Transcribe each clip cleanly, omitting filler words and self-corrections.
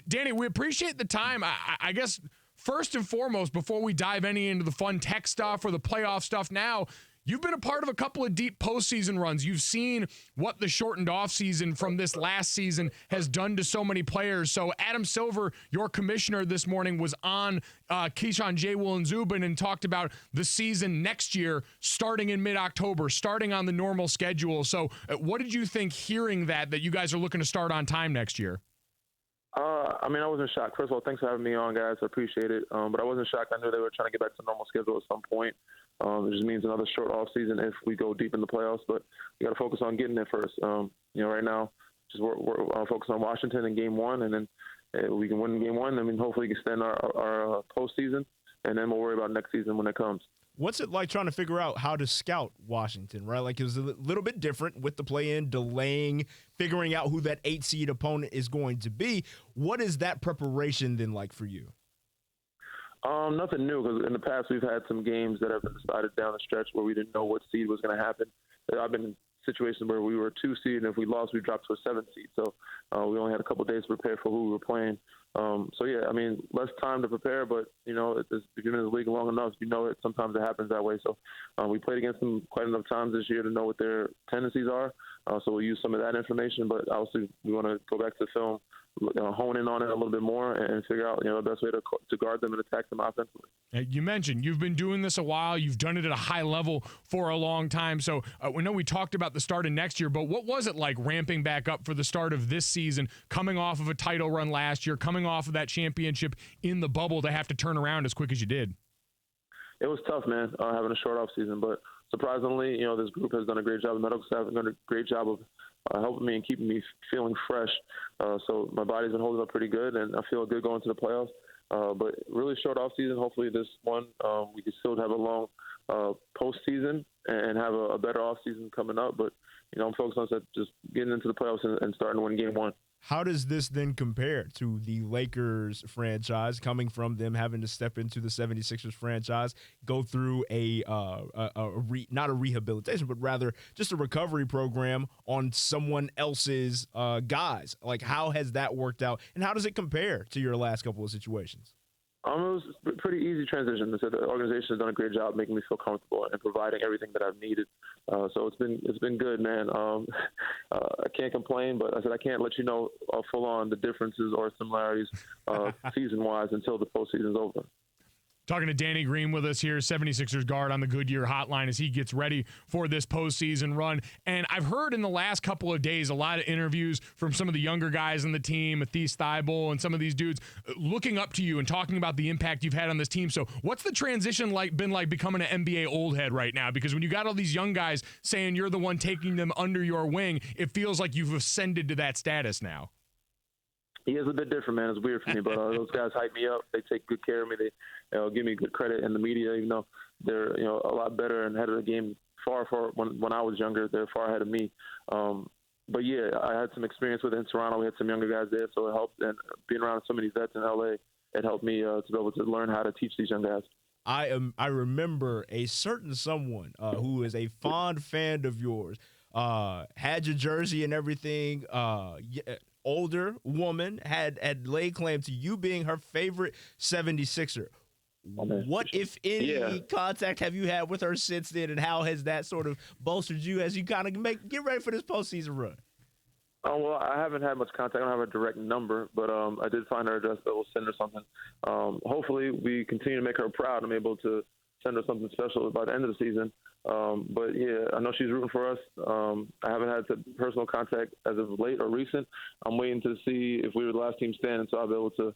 Danny, we appreciate the time. I guess first and foremost, before we dive any into the fun tech stuff or the playoff stuff now, you've been a part of a couple of deep postseason runs. You've seen what the shortened offseason from this last season has done to so many players. So Adam Silver, your commissioner this morning, was on Keyshawn, J. Will, and Zubin and talked about the season next year starting in mid-October, starting on the normal schedule. So what did you think hearing that you guys are looking to start on time next year? I wasn't shocked. First of all, thanks for having me on, guys. I appreciate it. But I wasn't shocked. I knew they were trying to get back to normal schedule at some point. It just means another short off season if we go deep in the playoffs. But we got to focus on getting there first. Right now, just we're focused on Washington in Game 1, and then we can win Game 1. I mean, hopefully, we can extend our postseason, and then we'll worry about next season when it comes. What's it like trying to figure out how to scout Washington, right? Like, it was a little bit different with the play-in, delaying, figuring out who that 8-seed opponent is going to be. What is that preparation then like for you? Nothing new, because in the past we've had some games that have been decided down the stretch where we didn't know what seed was going to happen. I've been in situations where we were a 2 seed, and if we lost, we dropped to a 7 seed. So we only had a couple of days to prepare for who we were playing. Less time to prepare, but, if you've been in the league long enough, it sometimes it happens that way. So we played against them quite enough times this year to know what their tendencies are. So we'll use some of that information, but obviously we want to go back to the film, hone in on it a little bit more and figure out, the best way to guard them and attack them offensively. You mentioned you've been doing this a while. You've done it at a high level for a long time. So we know we talked about the start of next year, but what was it like ramping back up for the start of this season, coming off of a title run last year, coming off of that championship in the bubble to have to turn around as quick as you did? It was tough, man, having a short off season, but surprisingly, this group has done a great job. The medical staff has done a great job of helping me and keeping me feeling fresh. So my body's been holding up pretty good, and I feel good going to the playoffs. But really short off season. Hopefully this one we can still have a long postseason and have a better off season coming up. But I'm focused on just getting into the playoffs and starting to win Game 1. How does this then compare to the Lakers franchise, coming from them having to step into the 76ers franchise, go through not a rehabilitation, but rather just a recovery program on someone else's guys? Like, how has that worked out, and how does it compare to your last couple of situations? It was a pretty easy transition. The organization has done a great job making me feel comfortable and providing everything that I've needed. So it's been good, man. I can't complain, but I said I can't let you know full on the differences or similarities season-wise until the postseason's over. Talking to Danny Green with us here, 76ers guard on the Goodyear Hotline as he gets ready for this postseason run. And I've heard in the last couple of days a lot of interviews from some of the younger guys on the team, Matisse Thybulle and some of these dudes, looking up to you and talking about the impact you've had on this team. So what's the transition been like becoming an NBA old head right now? Because when you got all these young guys saying you're the one taking them under your wing, it feels like you've ascended to that status now. He is a bit different, man. It's weird for me, but those guys hype me up. They take good care of me. They give me good credit in the media, even though they're a lot better and ahead of the game. Far when I was younger, they're far ahead of me. But yeah, I had some experience with it in Toronto. We had some younger guys there, so it helped. And being around so many vets in LA, it helped me to be able to learn how to teach these young guys. I remember a certain someone who is a fond fan of yours, had your jersey and everything. Older woman had laid claim to you being her favorite 76er. What, if any, contact have you had with her since then, and how has that sort of bolstered you as you kind of get ready for this postseason run? Oh, well, I haven't had much contact. I don't have a direct number, but I did find her address, but we'll send her something. Hopefully we continue to make her proud and be able to send her something special by the end of the season. But, yeah, I know she's rooting for us. I haven't had personal contact as of late or recent. I'm waiting to see if we were the last team standing, so I'll be able to,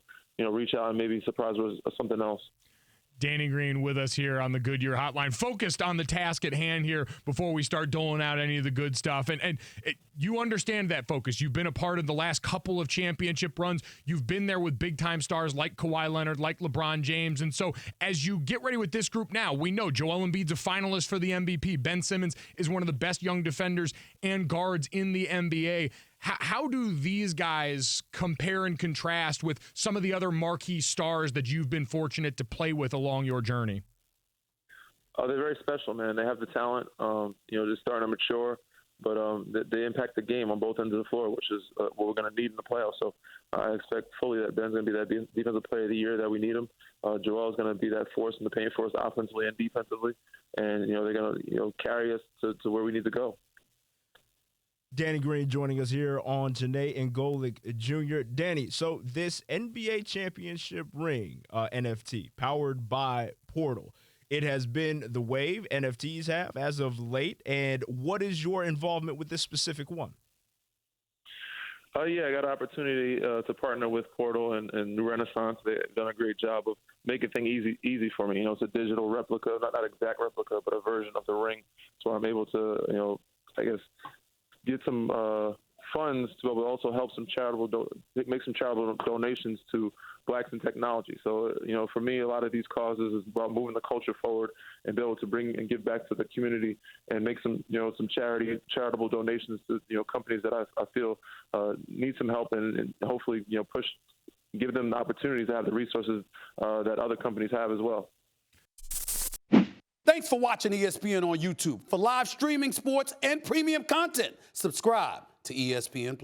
reach out and maybe surprise her with something else. Danny Green with us here on the Goodyear Hotline, focused on the task at hand here before we start doling out any of the good stuff. And you understand that focus. You've been a part of the last couple of championship runs. You've been there with big-time stars like Kawhi Leonard, like LeBron James. And so as you get ready with this group now, we know Joel Embiid's a finalist for the MVP. Ben Simmons is one of the best young defenders and guards in the NBA. How do these guys compare and contrast with some of the other marquee stars that you've been fortunate to play with along your journey? They're very special, man. They have the talent, just starting to mature. but they impact the game on both ends of the floor, which is what we're going to need in the playoffs. So I expect fully that Ben's going to be that defensive player of the year that we need him. Joel's going to be that force in the paint for us offensively and defensively, and they're going to carry us to where we need to go. Danny Green joining us here on Chiney Golic Jr. Danny, so this NBA championship ring NFT powered by Portal, it has been the wave NFTs have as of late. And what is your involvement with this specific one? Yeah, I got an opportunity to partner with Portal and New Renaissance. They've done a great job of making things easy for me. It's a digital replica, not exact replica, but a version of the ring. So I'm able to, I guess, get some funds to be able to also help make some charitable donations to Blacks in Technology. So, for me, a lot of these causes is about moving the culture forward and be able to bring and give back to the community and make some charitable donations to, companies that I feel need some help and hopefully, give them the opportunity to have the resources that other companies have as well. Thanks for watching ESPN on YouTube. For live streaming, sports, and premium content, subscribe to ESPN+.